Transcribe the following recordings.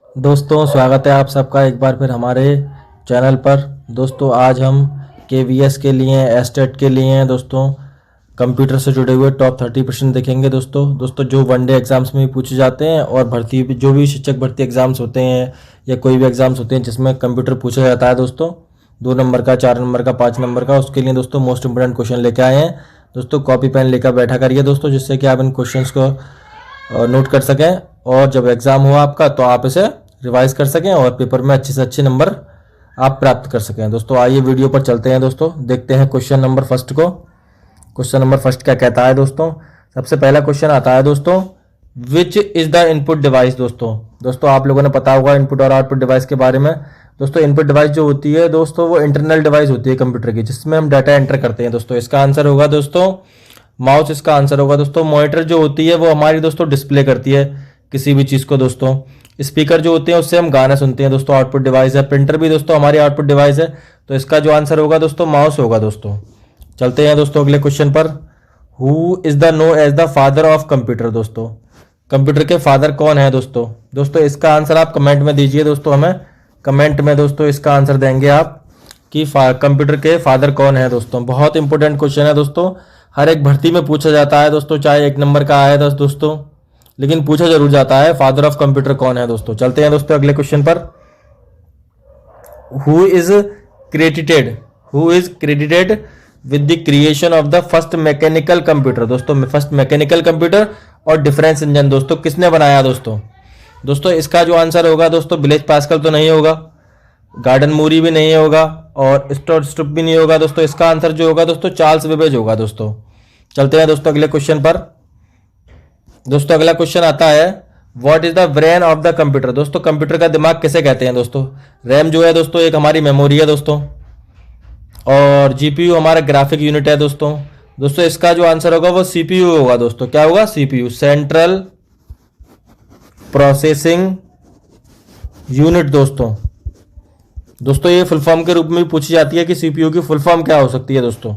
दोस्तों स्वागत है आप सबका एक बार फिर हमारे चैनल पर। दोस्तों आज हम केवीएस के लिए एस्टेट के लिए दोस्तों कंप्यूटर से जुड़े हुए टॉप 30% देखेंगे। दोस्तों जो वनडे एग्जाम्स में भी पूछे जाते हैं और भर्ती जो भी शिक्षक भर्ती एग्जाम्स होते हैं या कोई भी एग्जाम्स होते हैं जिसमें कंप्यूटर पूछा जाता है दोस्तों, 2 नंबर का, 4 नंबर का, 5 नंबर का, उसके लिए दोस्तों मोस्ट इंपोर्टेंट क्वेश्चन लेके आए हैं। दोस्तों कॉपी पेन लेकर बैठा करिए दोस्तों, जिससे कि आप इन क्वेश्चंस को नोट कर सकें और जब एग्ज़ाम हो आपका तो आप इसे रिवाइज कर सकें और पेपर में अच्छे से अच्छे नंबर आप प्राप्त कर सकें। दोस्तों आइए वीडियो पर चलते हैं दोस्तों, देखते हैं क्वेश्चन नंबर फर्स्ट को। क्वेश्चन नंबर फर्स्ट क्या कहता है दोस्तों? सबसे पहला क्वेश्चन आता है दोस्तों, which is the input device. दोस्तों आप लोगों ने पता होगा इनपुट और आउटपुट डिवाइस के बारे में। दोस्तों इनपुट डिवाइस जो होती है दोस्तों वो इंटरनल डिवाइस होती है कंप्यूटर की, जिसमें हम डाटा एंटर करते हैं। दोस्तों इसका आंसर होगा दोस्तों माउस, इसका आंसर होगा दोस्तों मॉनिटर जो होती है वो हमारी दोस्तों डिस्प्ले करती है किसी भी चीज़ को। दोस्तों स्पीकर जो होते हैं उससे हम गाना सुनते हैं दोस्तों, आउटपुट डिवाइस है। प्रिंटर भी दोस्तों हमारी आउटपुट डिवाइस है, तो इसका जो आंसर होगा दोस्तों माउस होगा। दोस्तों चलते हैं दोस्तों अगले क्वेश्चन पर। Who is the known as the father of computer. दोस्तों कंप्यूटर के फादर कौन है दोस्तों इसका आंसर आप कमेंट में दीजिए दोस्तों, हमें कमेंट में दोस्तों इसका आंसर देंगे आप कि कंप्यूटर के फादर कौन है। दोस्तों बहुत इंपॉर्टेंट क्वेश्चन है दोस्तों, हर एक भर्ती में पूछा जाता है दोस्तों, चाहे 1 नंबर का आए दोस्तों, लेकिन पूछा जरूर जाता है फादर ऑफ कंप्यूटर कौन है। दोस्तों चलते हैं दोस्तों अगले क्वेश्चन पर। Who is credited with the creation of the first mechanical computer. दोस्तों फर्स्ट मैकेनिकल कंप्यूटर और डिफरेंस इंजन दोस्तों किसने बनाया दोस्तों इसका जो आंसर होगा दोस्तों ब्लेज पास्कल तो नहीं होगा, गार्डन मूरी भी नहीं होगा और स्टोर्स्ट्रुप भी नहीं होगा। दोस्तों इसका आंसर जो होगा दोस्तों चार्ल्स बेबेज होगा। दोस्तों चलते हैं दोस्तों अगले क्वेश्चन पर। दोस्तों अगला क्वेश्चन आता है, what is the brain of the computer. दोस्तों कंप्यूटर का दिमाग किसे कहते हैं दोस्तों? रैम जो है दोस्तों एक हमारी मेमोरी है दोस्तों, और जीपीयू हमारा ग्राफिक यूनिट है दोस्तों इसका जो आंसर होगा वो सीपीयू होगा। दोस्तों क्या होगा? CPU, central processing unit. दोस्तों ये फुल फॉर्म के रूप में भी पूछी जाती है कि सीपीयू की फुल फॉर्म क्या हो सकती है दोस्तों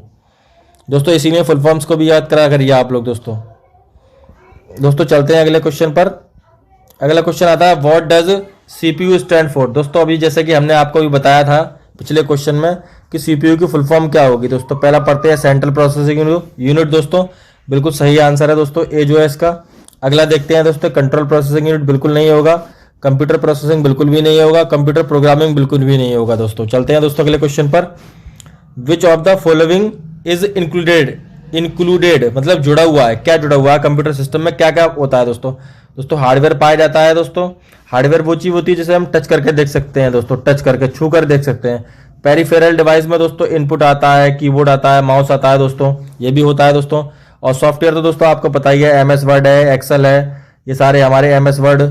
इसीलिए फुल फॉर्म्स को भी याद करा करिए आप लोग। दोस्तों चलते हैं अगले क्वेश्चन पर। अगला क्वेश्चन आता है, what does CPU stand for. दोस्तों अभी जैसे कि हमने आपको भी बताया था पिछले क्वेश्चन में कि सीपीयू की फुल फॉर्म क्या होगी। दोस्तों पहला पढ़ते हैं सेंट्रल प्रोसेसिंग यूनिट। दोस्तों बिल्कुल सही आंसर है दोस्तों, ए जो है इसका। अगला देखते हैं दोस्तों, कंट्रोल प्रोसेसिंग यूनिट बिल्कुल नहीं होगा, कंप्यूटर प्रोसेसिंग बिल्कुल भी नहीं होगा, कंप्यूटर प्रोग्रामिंग बिल्कुल भी नहीं होगा। दोस्तों चलते हैं दोस्तों अगले क्वेश्चन पर। Which of the following is included मतलब जुड़ा हुआ है, क्या जुड़ा हुआ है कंप्यूटर सिस्टम में, क्या क्या होता है दोस्तों हार्डवेयर पाया जाता है। दोस्तों हार्डवेयर वो चीज होती है जिसे हम टच करके देख सकते हैं दोस्तों, टच करके छू कर देख सकते हैं। पेरिफेरल डिवाइस में दोस्तों इनपुट आता है, कीबोर्ड आता है, माउस आता है दोस्तों, ये भी होता है दोस्तों। और सॉफ्टवेयर तो दोस्तों आपको पता ही है, एमएस वर्ड है, एक्सेल है, ये सारे हमारे एमएस वर्ड,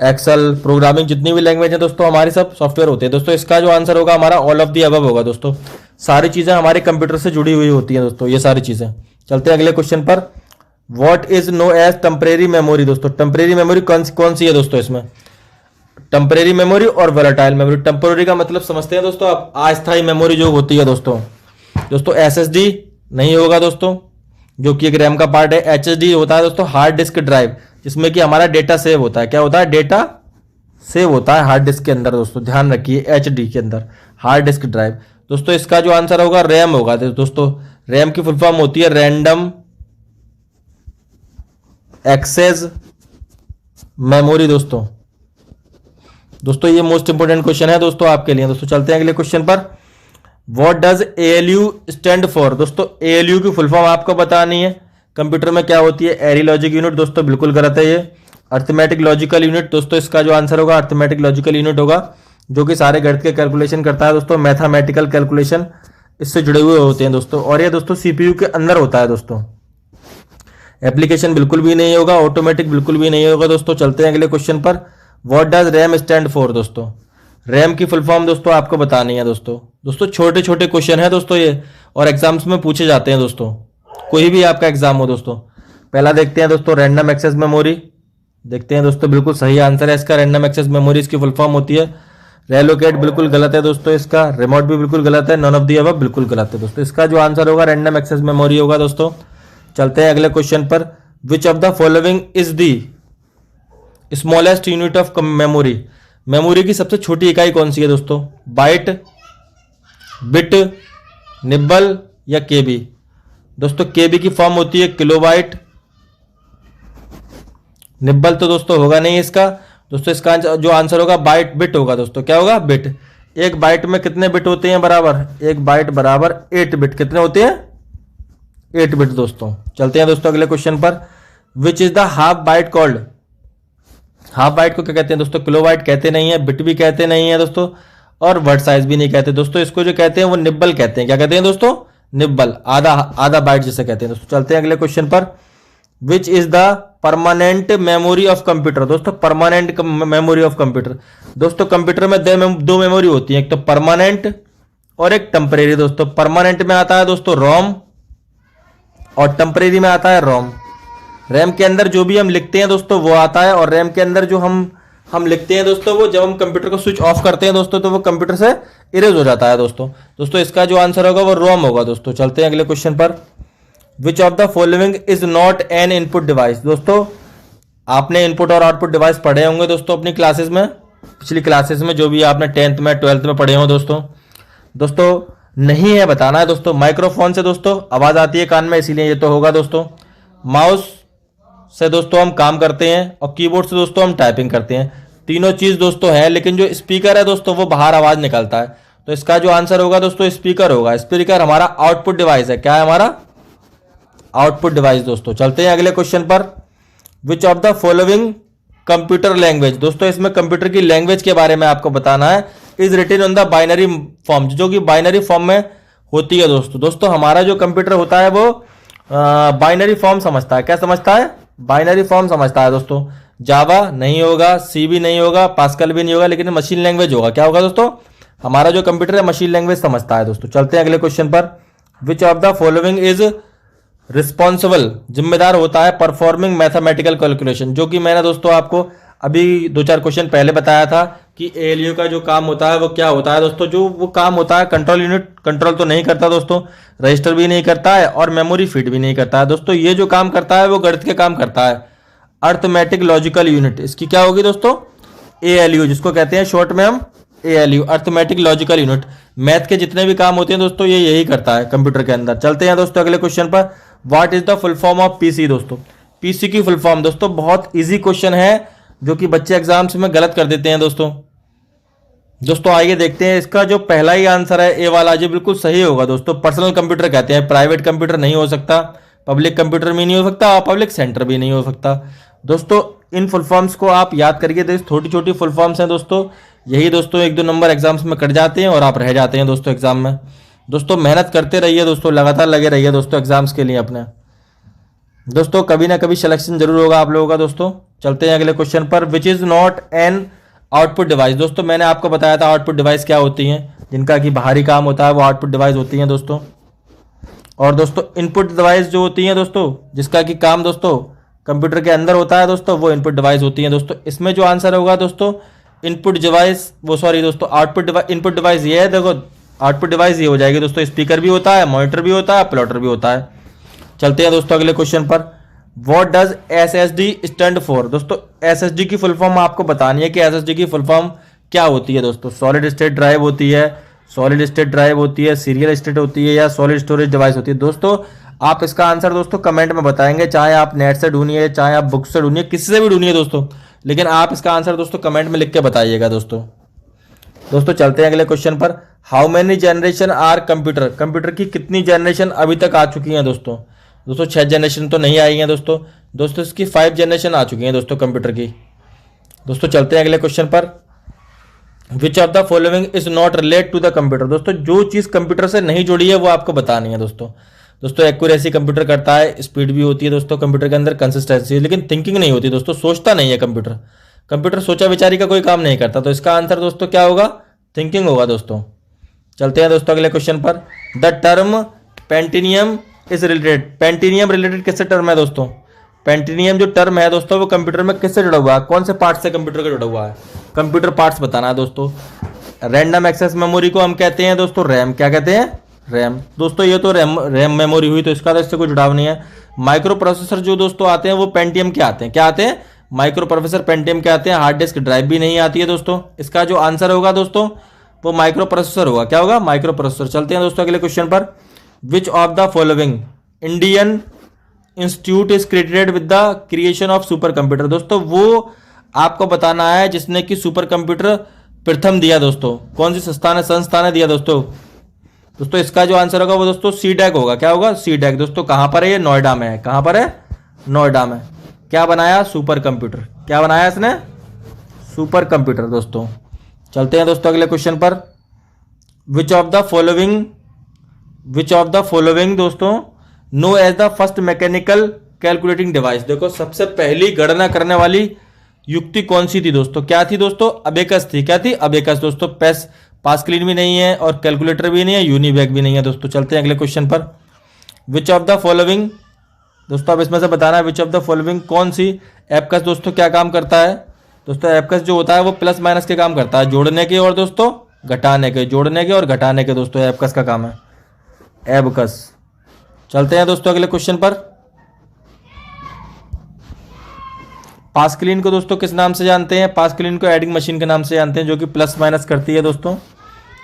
एक्सेल, प्रोग्रामिंग जितनी भी लैंग्वेज है दोस्तों हमारी सब सॉफ्टवेयर होते हैं। दोस्तों इसका जो आंसर होगा हमारा ऑल ऑफ दी अबव होगा। दोस्तों सारी चीजें हमारे कंप्यूटर से जुड़ी हुई होती हैं दोस्तों, ये सारी चीजें। चलते हैं अगले क्वेश्चन पर। What is known as temporary memory. दोस्तों टेम्परेरी मेमोरी कौन सी है दोस्तों इसमें? टेम्परेरी मेमोरी और वोलेटाइल मेमोरी। टेम्परेरी का मतलब समझते हैं दोस्तों आप, अस्थायी मेमोरी जो होती है दोस्तों एसएसडी नहीं होगा दोस्तों, जो कि एक रैम का पार्ट है। एचएसडी होता है दोस्तों हार्ड डिस्क ड्राइव, जिसमें कि हमारा डेटा सेव होता है। क्या होता है? डेटा सेव होता है हार्ड डिस्क के अंदर। दोस्तों ध्यान रखिए, एचडी के अंदर हार्ड डिस्क ड्राइव। दोस्तों इसका जो आंसर होगा रैम होगा। दोस्तों रैम की फुल फॉर्म होती है रैंडम एक्सेस मेमोरी। दोस्तों ये मोस्ट इंपोर्टेंट क्वेश्चन है दोस्तों आपके लिए। दोस्तों चलते हैं अगले क्वेश्चन पर। What does ALU stand for. दोस्तों एएलयू की फुल फॉर्म आपको बतानी है, कंप्यूटर में क्या होती है? एरी लॉजिक यूनिट। दोस्तों बिल्कुल गलत है ये, अर्थमेटिक लॉजिकल यूनिट। दोस्तों इसका जो आंसर होगा अर्थमेटिक लॉजिकल यूनिट होगा, जो कि सारे गणित के कैलकुलेशन करता है दोस्तों, मैथमेटिकल कैलकुलेशन इससे जुड़े हुए होते हैं दोस्तों, और ये दोस्तों सीपीयू के अंदर होता है दोस्तों। एप्लीकेशन बिल्कुल भी नहीं होगा, ऑटोमेटिक बिल्कुल भी नहीं होगा। दोस्तों चलते हैं अगले क्वेश्चन पर। What does RAM stand for. दोस्तों रैम की फुल फॉर्म दोस्तों आपको बतानी है दोस्तों छोटे छोटे क्वेश्चन है दोस्तों ये, और एग्जाम्स में पूछे जाते हैं दोस्तों, कोई भी आपका एग्जाम हो दोस्तों। पहला देखते हैं दोस्तों रैंडम एक्सेस मेमोरी। देखते हैं दोस्तों बिल्कुल सही आंसर है इसका, रैंडम एक्सेस मेमोरी इसकी फुल फॉर्म होती है। रेलोकेट बिल्कुल गलत है दोस्तों इसका, रिमोट भी बिल्कुल गलत है, नॉन ऑफ दी अबव बिल्कुल गलत है दोस्तों। इसका जो आंसर होगा रैंडम एक्सेस मेमोरी होगा दोस्तों। चलते हैं अगले क्वेश्चन पर। Which of the following is the smallest unit of memory. Memory की सबसे छोटी इकाई कौन सी है दोस्तों? बाइट, बिट, निब्बल या केबी? दोस्तों केबी की फॉर्म होती है किलोबाइट, निब्बल तो दोस्तों होगा नहीं इसका। दोस्तों इसका जो आंसर होगा बाइट बिट होगा दोस्तों। क्या होगा? बिट। एक बाइट में कितने बिट होते हैं? बराबर, एक बाइट बराबर 8 बिट। कितने होते हैं? 8 बिट दोस्तों। चलते हैं दोस्तों अगले क्वेश्चन पर। Which is the half byte called? Half byte को क्या कहते हैं दोस्तों? किलोबाइट कहते नहीं है, बिट भी कहते नहीं है दोस्तों, और वर्ड साइज भी नहीं कहते दोस्तों। इसको जो कहते हैं वो निब्बल कहते हैं। क्या कहते हैं दोस्तों? निब्बल। आधा आधा बाइट जिसे कहते हैं दोस्तों। चलते हैं अगले क्वेश्चन पर। Which is the permanent memory of computer? दोस्तों परमानेंट मेमोरी ऑफ कंप्यूटर, दोस्तों कंप्यूटर में दो मेमोरी होती है, एक तो परमानेंट और एक टेम्परेरी दोस्तों। परमानेंट में आता है दोस्तों रोम और टेम्परेरी में आता है रोम। रैम के अंदर जो भी हम लिखते हैं दोस्तों वो आता है, और रैम के अंदर जो हम लिखते हैं दोस्तों वो जब हम कंप्यूटर को स्विच ऑफ करते हैं दोस्तों तो वो कंप्यूटर से इरेज हो जाता है दोस्तों। दोस्तों इसका जो आंसर होगा वो रोम होगा दोस्तों। चलते हैं अगले क्वेश्चन पर। Which of the following is not an input device? दोस्तों आपने इनपुट और आउटपुट डिवाइस पढ़े होंगे दोस्तों अपनी क्लासेस में, पिछली क्लासेस में, जो भी आपने 10th में 12th में पढ़े हो दोस्तों। दोस्तों नहीं है, बताना है दोस्तों। माइक्रोफोन से दोस्तों आवाज आती है कान में, इसीलिए ये तो होगा दोस्तों। माउस से दोस्तों हम काम करते हैं, और कीबोर्ड से दोस्तों हम टाइपिंग करते हैं। तीनों चीज दोस्तों है, लेकिन जो स्पीकर है दोस्तों वो बाहर आवाज निकालता है। तो इसका जो आंसर होगा दोस्तों स्पीकर होगा। स्पीकर हमारा आउटपुट डिवाइस है। क्या है हमारा? आउटपुट डिवाइस दोस्तों। चलते हैं अगले क्वेश्चन पर। Which of the following computer language? दोस्तों इसमें कंप्यूटर की लैंग्वेज के बारे में आपको बताना है। Is written on the binary form, जो कि बाइनरी फॉर्म में होती है दोस्तों। दोस्तों हमारा जो कंप्यूटर होता है वो बाइनरी फॉर्म समझता है। क्या समझता है? बाइनरी फॉर्म समझता है दोस्तों। जावा नहीं होगा, सी भी नहीं होगा, पास्कल भी नहीं होगा, लेकिन मशीन लैंग्वेज होगा। क्या होगा दोस्तों? हमारा जो कंप्यूटर है मशीन लैंग्वेज समझता है दोस्तों। चलते हैं अगले क्वेश्चन पर। Which of the following is responsible, जिम्मेदार होता है परफॉर्मिंग मैथमेटिकल कैलकुलेशन? जो कि मैंने दोस्तों आपको अभी 2-4 क्वेश्चन पहले बताया था कि एएलयू का जो काम होता है वो क्या होता है दोस्तों। जो वो काम होता है कंट्रोल यूनिट कंट्रोल तो नहीं करता दोस्तों, रजिस्टर भी नहीं करता है, और मेमोरी फीड भी नहीं करता है दोस्तों। ये जो काम करता है वो गणित के काम करता है। अर्थमेटिक लॉजिकल यूनिट, इसकी क्या होगी दोस्तों? एएलयू, जिसको कहते हैं शॉर्ट में हम ALU, arithmetic logical unit. Math के जितने भी काम होते हैं दोस्तों ये यही करता है कंप्यूटर के अंदर। चलते हैं दोस्तों अगले क्वेश्चन पर। What is the full form of PC? दोस्तों पीसी की फुल फॉर्म दोस्तों बहुत इजी क्वेश्चन है, जो कि बच्चे एग्जाम्स में गलत कर देते हैं दोस्तों। दोस्तों आइए देखते हैं, इसका जो पहला ही आंसर है ए वाला जी बिल्कुल सही होगा दोस्तों। पर्सनल कंप्यूटर कहते हैं, प्राइवेट कंप्यूटर नहीं हो सकता, पब्लिक कंप्यूटर भी नहीं हो सकता, और पब्लिक सेंटर भी नहीं हो सकता दोस्तों। इन फुल फॉर्म्स को आप याद करिए, छोटी छोटी फुल फॉर्म्स हैं दोस्तों। यही दोस्तों 1-2 नंबर एग्जाम्स में कट जाते हैं और आप रह जाते हैं दोस्तों एग्जाम में। दोस्तों मेहनत करते रहिए दोस्तों, लगातार लगे रहिए दोस्तों एग्जाम्स के लिए अपने। दोस्तों कभी ना कभी सिलेक्शन जरूर होगा आप लोगों का दोस्तों। चलते हैं अगले क्वेश्चन पर। Which is not an output device? दोस्तों मैंने आपको बताया था आउटपुट डिवाइस क्या होती हैं, जिनका कि बाहरी काम होता है वो आउटपुट डिवाइस होती हैं दोस्तों। और दोस्तों इनपुट डिवाइस जो होती हैं दोस्तों, जिसका कि काम दोस्तों कंप्यूटर के अंदर होता है दोस्तों, वो इनपुट डिवाइस होती हैं दोस्तों। इसमें जो आंसर होगा दोस्तों इनपुट डिवाइस, वो सॉरी दोस्तों आउटपुट डिवाइस, इनपुट डिवाइस ये है, देखो आउटपुट डिवाइस ये हो जाएगी दोस्तों। स्पीकर भी होता है, मॉनिटर भी होता है, प्लॉटर भी होता है। चलते हैं दोस्तों अगले क्वेश्चन पर। What does SSD stand for? दोस्तों एसएसडी की फुल फॉर्म आपको बतानी है कि एसएसडी की फुल फॉर्म क्या होती है दोस्तों। सॉलिड स्टेट ड्राइव होती है, सॉलिड स्टेट ड्राइव होती है, सीरियल स्टेट होती है, या सॉलिड स्टोरेज डिवाइस होती है। दोस्तों आप इसका आंसर दोस्तों कमेंट में बताएंगे, चाहे आप नेट से ढूंढिए, चाहे आप बुक से ढूंढिए, किसी से भी ढूंढिए दोस्तों, लेकिन आप इसका आंसर दोस्तों कमेंट में लिख के बताइएगा दोस्तों। दोस्तों चलते हैं अगले क्वेश्चन पर। How many generation are computer? Computer की कितनी जनरेशन अभी तक आ चुकी हैं दोस्तों? दोस्तों 6 जनरेशन तो नहीं आई हैं दोस्तों। दोस्तों इसकी 5 जनरेशन आ चुकी हैं दोस्तों कंप्यूटर की। दोस्तों चलते हैं अगले क्वेश्चन पर। Which of the following is not relate to the computer? दोस्तों जो चीज़ कंप्यूटर से नहीं जुड़ी है वो आपको बतानी है दोस्तों। दोस्तों एक्यूरेसी कंप्यूटर करता है, स्पीड भी होती है दोस्तों कंप्यूटर के अंदर, कंसिस्टेंसी, लेकिन थिंकिंग नहीं होती दोस्तों, सोचता नहीं है कंप्यूटर। कंप्यूटर सोचा विचारी का कोई काम नहीं करता। तो इसका आंसर दोस्तों क्या होगा? थिंकिंग होगा दोस्तों। चलते हैं दोस्तों अगले क्वेश्चन पर। The term Pentium is related? Pentium related किससे टर्म है दोस्तों? पेंटिनियम जो टर्म है दोस्तों वो कंप्यूटर में किससे जुड़ा हुआ है? कौन से पार्ट से कंप्यूटर का जुड़ा हुआ है? कंप्यूटर पार्ट्स बताना है दोस्तों। रैंडम एक्सेस मेमोरी को हम कहते हैं दोस्तों रैम। क्या कहते हैं? रैम। दोस्तों ये तो रैम मेमोरी हुई, तो इसका तो इससे कोई जुड़ाव नहीं है। माइक्रो प्रोसेसर जो दोस्तों आते हैं वो पेंटियम के आते हैं। क्या आते हैं? माइक्रो प्रोसेसर पेंटियम के आते हैं, हार्ड डिस्क ड्राइव भी नहीं आती है दोस्तों। इसका जो आंसर होगा दोस्तों वो माइक्रो प्रोसेसर होगा। क्या होगा? Micro processor. चलते हैं दोस्तों अगले क्वेश्चन पर। Which of the following Indian institute is credited with the creation of super computer. दोस्तों वो आपको बताना है जिसने कि सुपर कंप्यूटर प्रथम दिया दोस्तों। कौन सी संस्था ने दिया दोस्तों? दोस्तों इसका जो आंसर होगा वो दोस्तों सीडैक होगा। क्या होगा? सीडैक। दोस्तों कहां पर है ये? नोएडा में है। कहां पर है? नोएडा में। क्या बनाया? Super computer. क्या बनाया इसने? सुपर कंप्यूटर दोस्तों। चलते हैं दोस्तों अगले क्वेश्चन पर। विच ऑफ द फॉलोइंग दोस्तों known as the first mechanical calculating device. देखो सबसे पहली गणना करने वाली युक्ति कौन सी थी दोस्तों? क्या थी दोस्तों? अबेकस थी। क्या थी? अबेकस दोस्तों। पास्कलिन भी नहीं है और कैलकुलेटर भी नहीं है, यूनिवैक भी नहीं है दोस्तों। चलते हैं अगले क्वेश्चन पर। विच ऑफ द फॉलोइंग दोस्तों अब इसमें से बताना है विच ऑफ द फॉलोइंग कौन सी एबकस दोस्तों क्या काम करता है? दोस्तों एबकस जो होता है वो प्लस माइनस के काम करता है, जोड़ने के और दोस्तों घटाने के, जोड़ने के और घटाने के दोस्तों एबकस का काम है, एबकस। चलते हैं दोस्तों अगले क्वेश्चन पर। पास्कलिन को दोस्तों किस नाम से जानते हैं? पास्कलिन को एडिंग मशीन के नाम से जानते हैं, जो कि प्लस माइनस करती है दोस्तों।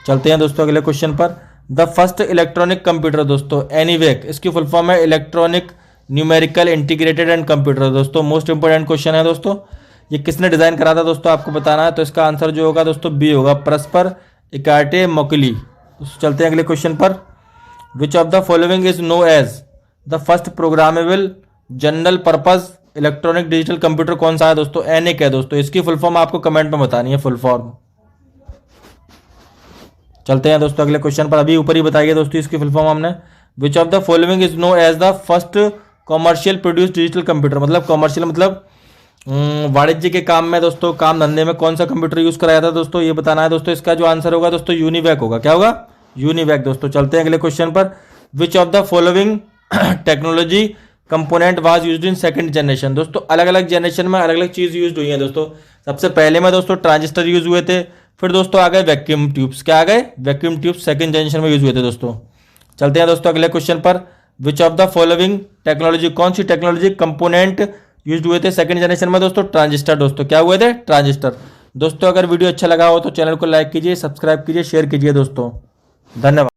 चलते हैं दोस्तों अगले क्वेश्चन पर। द फर्स्ट इलेक्ट्रॉनिक कंप्यूटर दोस्तों एनीवेक, इसकी फुल फॉर्म है electronic numerical integrated and computer दोस्तों। मोस्ट इंपोर्टेंट क्वेश्चन है दोस्तों। ये किसने डिजाइन करा था दोस्तों? आपको बताना है। तो इसका आंसर जो होगा दोस्तों बी होगा, परस्पर इकार्टे मोकली। चलते हैं अगले क्वेश्चन पर। Which of the following is known as the first programmable general purpose electronic digital computer कौन सा है दोस्तों? एनिक है दोस्तों। इसकी फुल फॉर्म आपको कमेंट में बतानी है, फुल फॉर्म। चलते हैं दोस्तों अगले क्वेश्चन पर। अभी ऊपर ही बताई है दोस्तों इसकी फुल फॉर्म हमने। Which of the following is known as the first commercial produce digital computer. मतलब कॉमर्शियल मतलब वाणिज्य के काम में दोस्तों, काम धंधे में कौन सा कंप्यूटर यूज कराया था दोस्तों? ये बताना है दोस्तों। इसका जो आंसर होगा दोस्तों यूनिवैक होगा। क्या होगा? यूनिवैक दोस्तों। चलते हैं अगले क्वेश्चन पर। Which of the following technology component was used in second generation. दोस्तों अलग अलग जनरेशन में अलग अलग चीज यूज हुई है दोस्तों। सबसे पहले में दोस्तों ट्रांजिस्टर यूज हुए थे, फिर दोस्तों आ गए वैक्यूम ट्यूब्स। क्या आ गए? वैक्यूम ट्यूब्स सेकंड जनरेशन में यूज हुए थे दोस्तों। चलते हैं दोस्तों अगले क्वेश्चन पर। Which of the following technology, कौन सी टेक्नोलॉजी कंपोनेंट यूज हुए थे सेकंड जनरेशन में दोस्तों? ट्रांजिस्टर दोस्तों। क्या हुए थे? ट्रांजिस्टर दोस्तों। अगर वीडियो अच्छा लगा हो तो चैनल को लाइक कीजिए, सब्सक्राइब कीजिए, शेयर कीजिए दोस्तों। धन्यवाद।